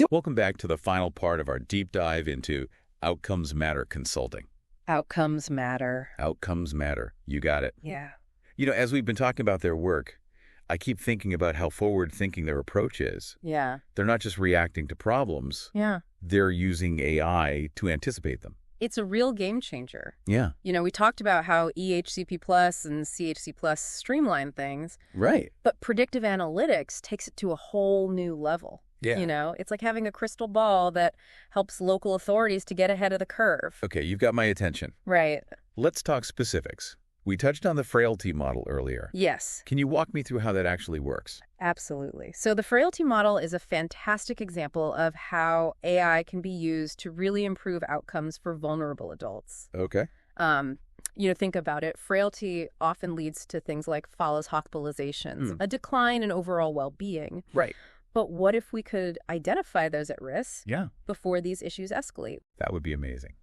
Welcome back to the final part of our deep dive into Outcomes Matter Consulting. Outcomes matter. Outcomes matter. You got it. Yeah. As we've been talking about their work, I keep thinking about how forward-thinking their approach is. Yeah. They're not just reacting to problems. Yeah. They're using AI to anticipate them. It's a real game changer. Yeah. We talked about how EHCP Plus and CHC Plus streamline things, Right. but predictive analytics takes it to a whole new level. Yeah. It's like having a crystal ball that helps local authorities to get ahead of the curve. Okay, you've got my attention. Right. Let's talk specifics. We touched on the frailty model earlier. Yes, Can you walk me through how that actually works? absolutely. So the frailty model is a fantastic example of how AI can be used to really improve outcomes for vulnerable adults. Okay. Think about it. Frailty often leads to things like follows hospitalizations, a decline in overall well-being. Right. But what if we could identify those at risk Yeah. before these issues escalate? That would be amazing.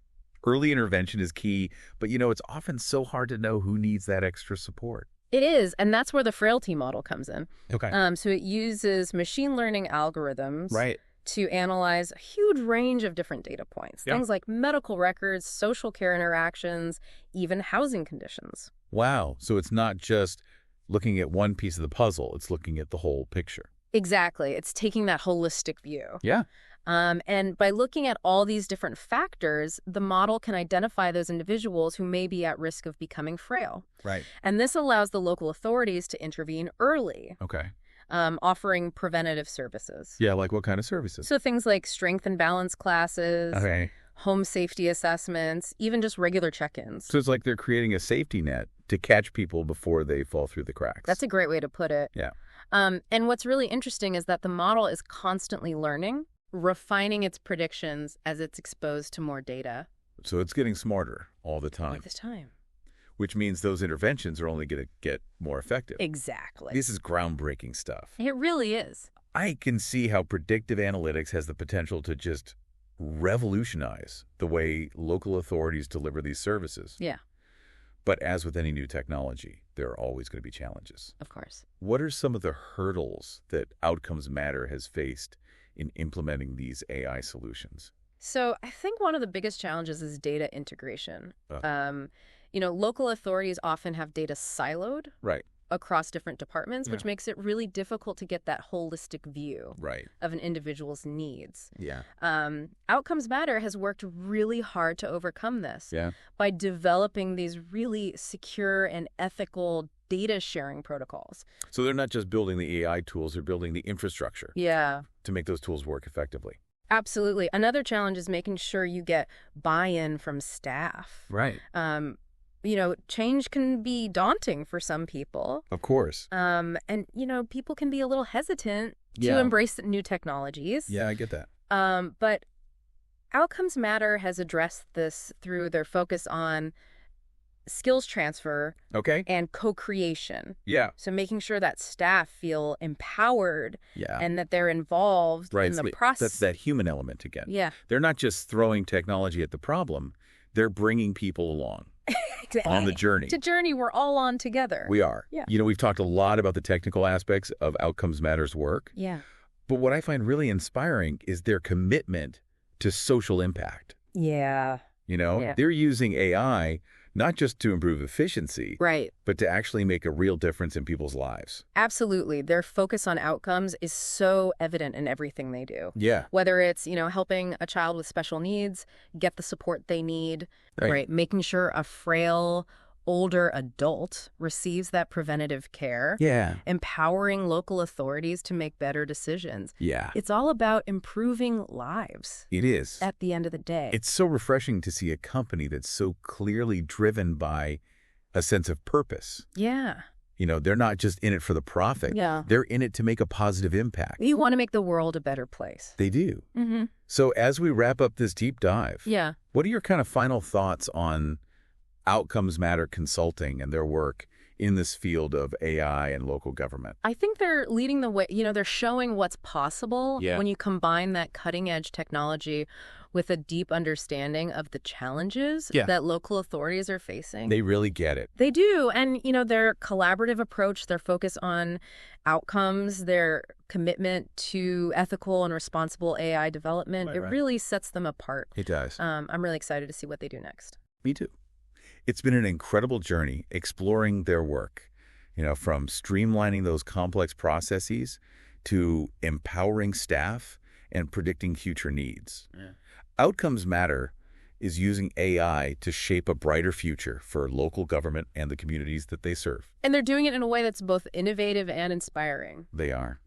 Early intervention is key, but it's often so hard to know who needs that extra support. It is, and that's where the frailty model comes in. Okay. So it uses machine learning algorithms Right. to analyze a huge range of different data points. Yeah. Things like medical records, social care interactions, even housing conditions. Wow. So it's not just looking at one piece of the puzzle, it's looking at the whole picture. Exactly. It's taking that holistic view. Yeah. And by looking at all these different factors, the model can identify those individuals who may be at risk of becoming frail. Right. And this allows the local authorities to intervene early, Okay. offering preventative services. Yeah, like what kind of services? So things like strength and balance classes, Okay. home safety assessments, even just regular check-ins. So it's like they're creating a safety net to catch people before they fall through the cracks. That's a great way to put it. Yeah. And what's really interesting is that the model is constantly learning, refining its predictions as it's exposed to more data So it's getting smarter all the all time, the time. which means those interventions are only going to get more effective. Exactly. This is groundbreaking stuff. It really is. I can see how predictive analytics has the potential to just revolutionize the way local authorities deliver these services. Yeah, But as with any new technology, there are always going to be challenges. of course. What are some of the hurdles that Outcomes Matter has faced in implementing these AI solutions? So I think one of the biggest challenges is data integration. Uh. Local authorities often have data siloed Right, across different departments, which Yeah. makes it really difficult to get that holistic view right. of an individual's needs. Yeah. Outcomes Matter has worked really hard to overcome this Yeah. by developing these really secure and ethical data sharing protocols. So they're not just building the AI tools, they're building the infrastructure Yeah, to make those tools work effectively. absolutely. Another challenge is making sure you get buy-in from staff. Right. Change can be daunting for some people. Of course. And people can be a little hesitant to Yeah. embrace new technologies. Yeah, I get that. But Outcomes Matter has addressed this through their focus on skills transfer Okay. and co-creation. Yeah. So making sure that staff feel empowered Yeah. and that they're involved Right. in the That's process. that human element again. Yeah, They're not just throwing technology at the problem, they're bringing people along exactly. on the journey. It's a journey we're all on together. We are. Yeah. We've talked a lot about the technical aspects of Outcomes Matters work, Yeah. but what I find really inspiring is their commitment to social impact. Yeah. Yeah. They're using AI not just to improve efficiency, Right. but to actually make a real difference in people's lives. Absolutely. Their focus on outcomes is so evident in everything they do. Yeah. Whether it's, helping a child with special needs get the support they need, right? Making sure a frail, older adult receives that preventative care, Yeah. empowering local authorities to make better decisions. Yeah. It's all about improving lives It is. at the end of the day. It's so refreshing to see a company that's so clearly driven by a sense of purpose. Yeah. They're not just in it for the profit. Yeah. They're in it to make a positive impact. You want to make the world a better place. They do. Mm-hmm. So as we wrap up this deep dive, Yeah. what are your kind of final thoughts on Outcomes Matter Consulting and their work in this field of AI and local government? I think they're leading the way. They're showing what's possible when you combine that cutting-edge technology with a deep understanding of the challenges that local authorities are facing. They really get it. They do. And, their collaborative approach, their focus on outcomes, their commitment to ethical and responsible AI development, it really sets them apart. It does. I'm really excited to see what they do next. Me too. It's been an incredible journey exploring their work, from streamlining those complex processes to empowering staff and predicting future needs. Yeah. Outcomes Matter is using AI to shape a brighter future for local government and the communities that they serve. And they're doing it in a way that's both innovative and inspiring. They are.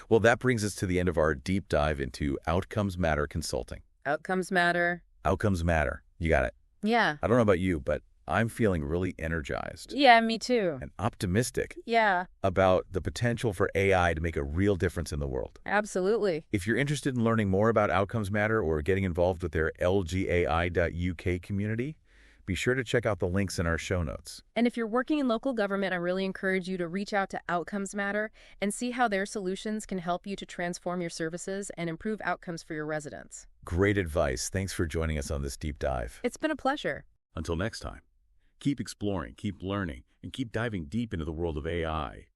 Well, that brings us to the end of our deep dive into Outcomes Matter Consulting. Outcomes matter. Outcomes Matter. You got it. Yeah. I don't know about you, but I'm feeling really energized. Yeah, me too. And optimistic. Yeah. About the potential for AI to make a real difference in the world. Absolutely. If you're interested in learning more about Outcomes Matter or getting involved with their lgai.uk community, be sure to check out the links in our show notes. And if you're working in local government, I really encourage you to reach out to Outcomes Matter and see how their solutions can help you to transform your services and improve outcomes for your residents. Great advice. Thanks for joining us on this deep dive. It's been a pleasure. Until next time, keep exploring, keep learning, and keep diving deep into the world of AI.